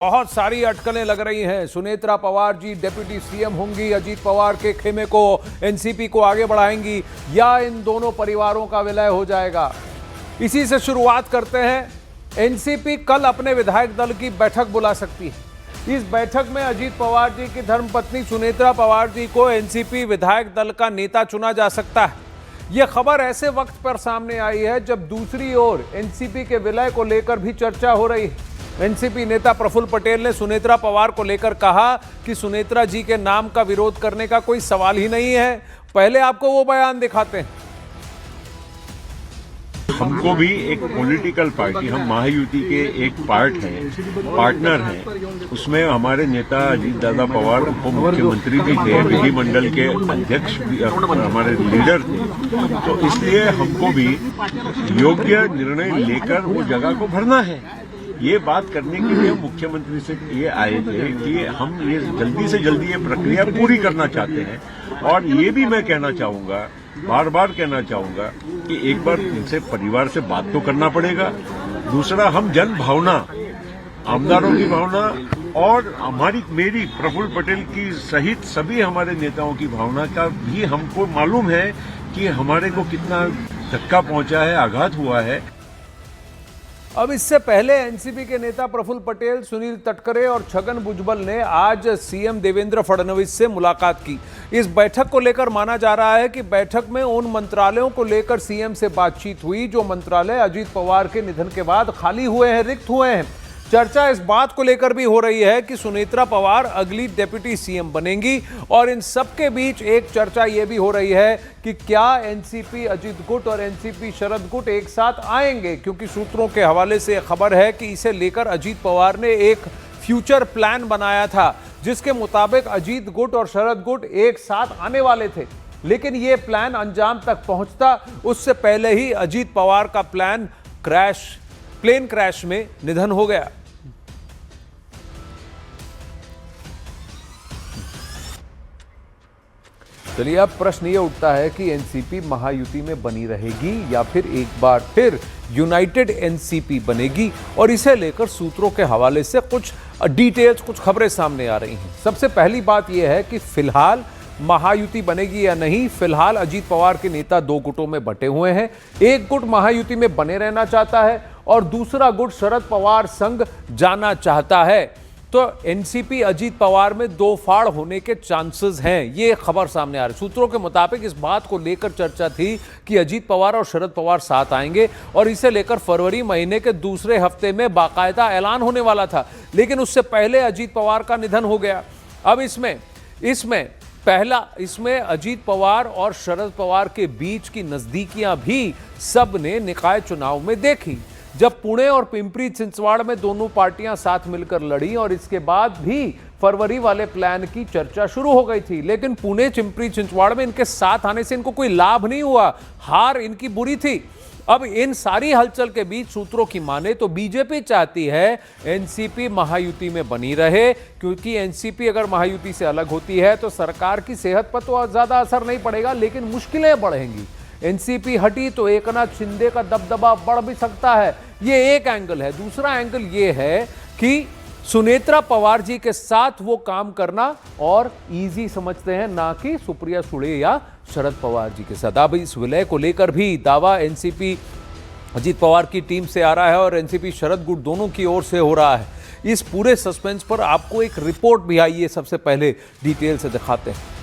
बहुत सारी अटकलें लग रही हैं। सुनेत्रा पवार जी डिप्टी सीएम होंगी, अजीत पवार के खेमे को, एनसीपी को आगे बढ़ाएंगी, या इन दोनों परिवारों का विलय हो जाएगा। इसी से शुरुआत करते हैं। एनसीपी कल अपने विधायक दल की बैठक बुला सकती है। इस बैठक में अजीत पवार जी की धर्मपत्नी सुनेत्रा पवार जी को एनसीपी विधायक दल का नेता चुना जा सकता है। यह खबर ऐसे वक्त पर सामने आई है जब दूसरी ओर एनसीपी के विलय को लेकर भी चर्चा हो रही है। एनसीपी नेता प्रफुल्ल पटेल ने सुनेत्रा पवार को लेकर कहा कि सुनेत्रा जी के नाम का विरोध करने का कोई सवाल ही नहीं है। पहले आपको वो बयान दिखाते हैं। हमको भी एक पॉलिटिकल पार्टी, हम महायुति के एक पार्टनर हैं। उसमें हमारे नेता अजीत दादा पवार उप मुख्यमंत्री भी थे, विधिमंडल के अध्यक्ष भी हमारे लीडर थे। तो इसलिए हमको भी योग्य निर्णय लेकर वो जगह को भरना है। ये बात करने के लिए मुख्यमंत्री से ये आए थे कि हम ये जल्दी से जल्दी ये प्रक्रिया पूरी करना चाहते हैं। और ये भी मैं कहना चाहूंगा, बार बार कहना चाहूंगा कि एक बार इनसे परिवार से बात तो करना पड़ेगा। दूसरा, हम जन भावना, आमदारों की भावना और मेरी प्रफुल्ल पटेल की सहित सभी हमारे नेताओं की भावना का भी हमको मालूम है कि हमारे को कितना धक्का पहुंचा है, आघात हुआ है। अब इससे पहले एनसीपी के नेता प्रफुल्ल पटेल, सुनील तटकरे और छगन भुजबल ने आज सीएम देवेंद्र फडणवीस से मुलाकात की। इस बैठक को लेकर माना जा रहा है कि बैठक में उन मंत्रालयों को लेकर सीएम से बातचीत हुई जो मंत्रालय अजीत पवार के निधन के बाद खाली हुए हैं, रिक्त हुए हैं। चर्चा इस बात को लेकर भी हो रही है कि सुनेत्रा पवार अगली डिप्टी सीएम बनेंगी। और इन सबके बीच एक चर्चा यह भी हो रही है कि क्या एनसीपी अजीत गुट और एनसीपी शरद गुट एक साथ आएंगे, क्योंकि सूत्रों के हवाले से खबर है कि इसे लेकर अजीत पवार ने एक फ्यूचर प्लान बनाया था जिसके मुताबिक अजीत गुट और शरद गुट एक साथ आने वाले थे। लेकिन यह प्लान अंजाम तक पहुंचता उससे पहले ही अजीत पवार का प्लेन क्रैश में निधन हो गया। चलिए, अब प्रश्न ये उठता है कि एनसीपी महायुति में बनी रहेगी या फिर एक बार फिर यूनाइटेड एनसीपी बनेगी। और इसे लेकर सूत्रों के हवाले से कुछ डिटेल्स, कुछ खबरें सामने आ रही हैं। सबसे पहली बात यह है कि फिलहाल महायुति बनेगी या नहीं। फिलहाल अजीत पवार के नेता दो गुटों में बंटे हुए हैं। एक गुट महायुति में बने रहना चाहता है और दूसरा गुट शरद पवार संग जाना चाहता है। तो एनसीपी अजीत पवार में दो फाड़ होने के चांसेस हैं, ये खबर सामने आ रही है। सूत्रों के मुताबिक इस बात को लेकर चर्चा थी कि अजीत पवार और शरद पवार साथ आएंगे और इसे लेकर फरवरी महीने के दूसरे हफ्ते में बाकायदा ऐलान होने वाला था। लेकिन उससे पहले अजीत पवार का निधन हो गया। अब इसमें अजीत पवार और शरद पवार के बीच की नजदीकियां भी सबने निकाय चुनाव में देखी, जब पुणे और पिंपरी चिंचवाड़ में दोनों पार्टियां साथ मिलकर लड़ी और इसके बाद भी फरवरी वाले प्लान की चर्चा शुरू हो गई थी। लेकिन पुणे पिंपरी चिंचवाड़ में इनके साथ आने से इनको कोई लाभ नहीं हुआ, हार इनकी बुरी थी। अब इन सारी हलचल के बीच सूत्रों की माने तो बीजेपी चाहती है एनसीपी महायुति में बनी रहे, क्योंकि एनसीपी अगर महायुति से अलग होती है तो सरकार की सेहत पर तो ज्यादा असर नहीं पड़ेगा, लेकिन मुश्किलें बढ़ेंगी। एनसीपी हटी तो एकनाथ शिंदे का दबदबा बढ़ भी सकता है, ये एक एंगल है। दूसरा एंगल ये है कि सुनेत्रा पवार जी के साथ वो काम करना और इजी समझते हैं, ना कि सुप्रिया सुळे या शरद पवार जी के साथ। अब इस विलय को लेकर भी दावा एनसीपी अजीत पवार की टीम से आ रहा है और एनसीपी शरद गुट दोनों की ओर से हो रहा है। इस पूरे सस्पेंस पर आपको एक रिपोर्ट भी आई है, सबसे पहले डिटेल से दिखाते हैं।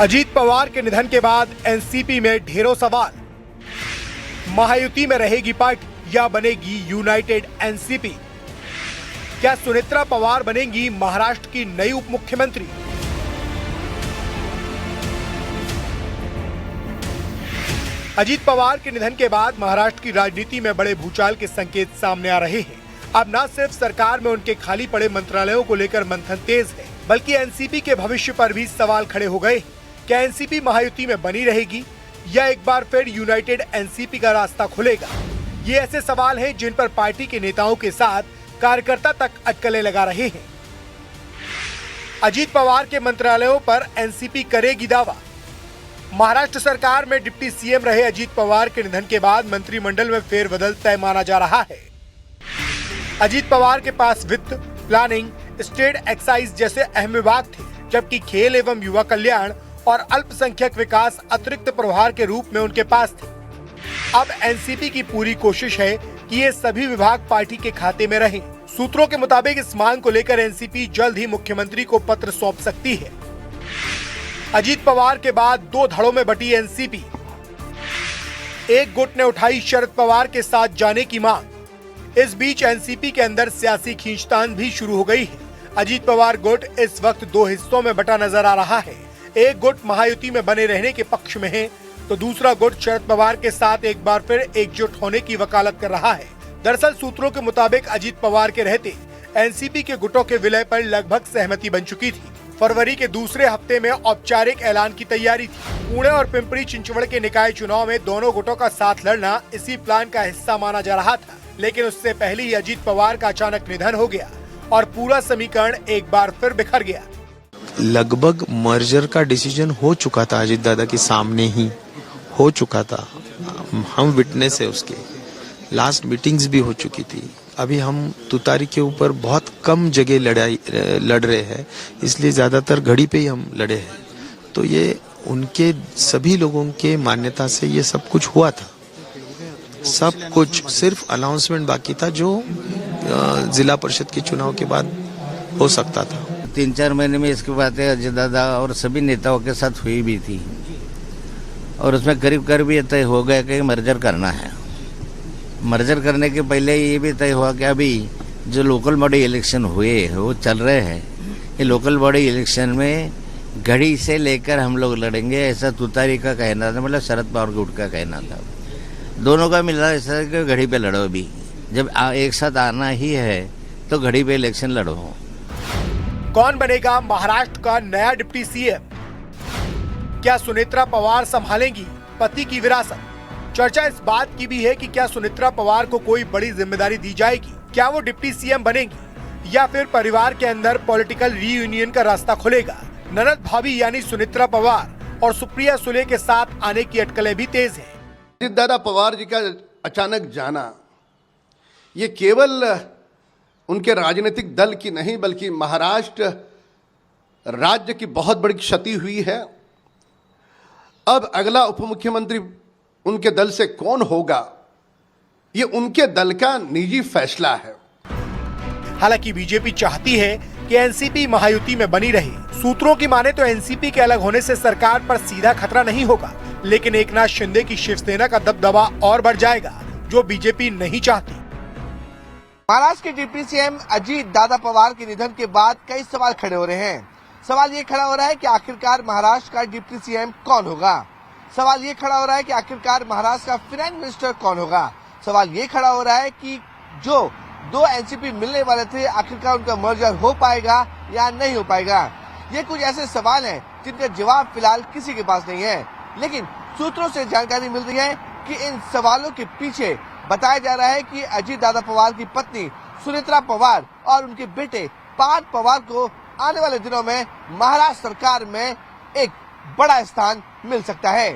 अजीत पवार के निधन के बाद एनसीपी में ढेरों सवाल। महायुति में रहेगी पार्टी या बनेगी यूनाइटेड एनसीपी? क्या सुनेत्रा पवार बनेंगी महाराष्ट्र की नई उप मुख्यमंत्री? अजीत पवार के निधन के बाद महाराष्ट्र की राजनीति में बड़े भूचाल के संकेत सामने आ रहे हैं। अब न सिर्फ सरकार में उनके खाली पड़े मंत्रालयों को लेकर मंथन तेज है, बल्कि एनसीपी के भविष्य पर भी सवाल खड़े हो गए। क्या एनसीपी महायुति में बनी रहेगी या एक बार फिर यूनाइटेड एनसीपी का रास्ता खुलेगा? ये ऐसे सवाल हैं जिन पर पार्टी के नेताओं के साथ कार्यकर्ता तक अटकलें लगा रहे हैं। अजीत पवार के मंत्रालयों पर एनसीपी करेगी दावा। महाराष्ट्र सरकार में डिप्टी सीएम रहे अजीत पवार के निधन के बाद मंत्रिमंडल में फेरबदल तय माना जा रहा है। अजीत पवार के पास वित्त, प्लानिंग, स्टेट एक्साइज जैसे अहम विभाग थे, जबकि खेल एवं युवा कल्याण और अल्पसंख्यक विकास अतिरिक्त प्रभार के रूप में उनके पास थे। अब एनसीपी की पूरी कोशिश है कि ये सभी विभाग पार्टी के खाते में रहें। सूत्रों के मुताबिक इस मांग को लेकर एनसीपी जल्द ही मुख्यमंत्री को पत्र सौंप सकती है। अजीत पवार के बाद दो धड़ों में बटी एनसीपी। एक गुट ने उठाई शरद पवार के साथ जाने की मांग। इस बीच एनसीपी के अंदर सियासी खींचतान भी शुरू हो गई है। अजीत पवार गुट इस वक्त दो हिस्सों में बटा नजर आ रहा है। एक गुट महायुति में बने रहने के पक्ष में है, तो दूसरा गुट शरद पवार के साथ एक बार फिर एकजुट होने की वकालत कर रहा है। दरअसल सूत्रों के मुताबिक अजीत पवार के रहते एनसीपी के गुटों के विलय पर लगभग सहमति बन चुकी थी। फरवरी के दूसरे हफ्ते में औपचारिक ऐलान की तैयारी थी। पुणे और पिंपरी चिंचवड़ के निकाय चुनाव में दोनों गुटों का साथ लड़ना इसी प्लान का हिस्सा माना जा रहा था, लेकिन उससे पहले ही अजीत पवार का अचानक निधन हो गया और पूरा समीकरण एक बार फिर बिखर गया। लगभग मर्जर का डिसीजन हो चुका था, अजीत दादा के सामने ही हो चुका था। हम विटनेस है उसके, लास्ट मीटिंग्स भी हो चुकी थी। अभी हम तुतारी के ऊपर बहुत कम जगह लड़ रहे हैं, इसलिए ज्यादातर घड़ी पे ही हम लड़े हैं। तो ये उनके सभी लोगों के मान्यता से ये सब कुछ हुआ था। सब कुछ सिर्फ अनाउंसमेंट बाकी था, जो जिला परिषद के चुनाव के बाद हो सकता था। 3-4 महीने में इसकी बातें अजय दादा और सभी नेताओं के साथ हुई भी थी और उसमें करीब करीब ये तय हो गया कि मर्जर करना है। मर्जर करने के पहले ये भी तय हुआ कि अभी जो लोकल बॉडी इलेक्शन हुए वो चल रहे हैं, ये लोकल बॉडी इलेक्शन में घड़ी से लेकर हम लोग लड़ेंगे, ऐसा तुतारी का कहना था, मतलब शरद पवार गुट का कहना था। दोनों का मिला ऐसा कि घड़ी पे लड़ो। भी जब एक साथ आना ही है तो घड़ी पे इलेक्शन लड़ो। कौन बनेगा महाराष्ट्र का नया डिप्टी सीएम? क्या सुनेत्रा पवार संभालेंगी पति की विरासत? चर्चा इस बात की भी है कि क्या सुनेत्रा पवार को कोई बड़ी जिम्मेदारी दी जाएगी? क्या वो डिप्टी सीएम बनेंगी या फिर परिवार के अंदर पॉलिटिकल रीयूनियन का रास्ता खुलेगा? ननद भाभी यानी सुनेत्रा पवार और सुप्रिया सुले के साथ आने की अटकलें भी तेज हैं। अजीत दादा पवार जी का अचानक जाना ये केवल उनके राजनीतिक दल की नहीं बल्कि महाराष्ट्र राज्य की बहुत बड़ी क्षति हुई है। अब अगला उप मुख्यमंत्री उनके दल से कौन होगा, ये उनके दल का निजी फैसला है। हालांकि बीजेपी चाहती है कि एनसीपी महायुति में बनी रहे। सूत्रों की माने तो एनसीपी के अलग होने से सरकार पर सीधा खतरा नहीं होगा, लेकिन एकनाथ शिंदे की शिवसेना का दबदबा और बढ़ जाएगा, जो बीजेपी नहीं चाहती। महाराष्ट्र के डिप्टी सीएम अजीत दादा पवार के निधन के बाद कई सवाल खड़े हो रहे हैं। सवाल ये खड़ा हो रहा है कि आखिरकार महाराष्ट्र का डिप्टी सीएम कौन होगा। सवाल ये खड़ा हो रहा है कि आखिरकार महाराष्ट्र का फाइनेंस मिनिस्टर कौन होगा। सवाल ये खड़ा हो रहा है कि जो दो एनसीपी मिलने वाले थे, आखिरकार उनका मर्जर हो पाएगा या नहीं हो पाएगा। ये कुछ ऐसे सवाल हैं जिनका जवाब फिलहाल किसी के पास नहीं है, लेकिन सूत्रों से जानकारी मिल रही है कि इन सवालों के पीछे बताया जा रहा है कि अजीत दादा पवार की पत्नी सुनेत्रा पवार और उनके बेटे पार्थ पवार को आने वाले दिनों में महाराष्ट्र सरकार में एक बड़ा स्थान मिल सकता है।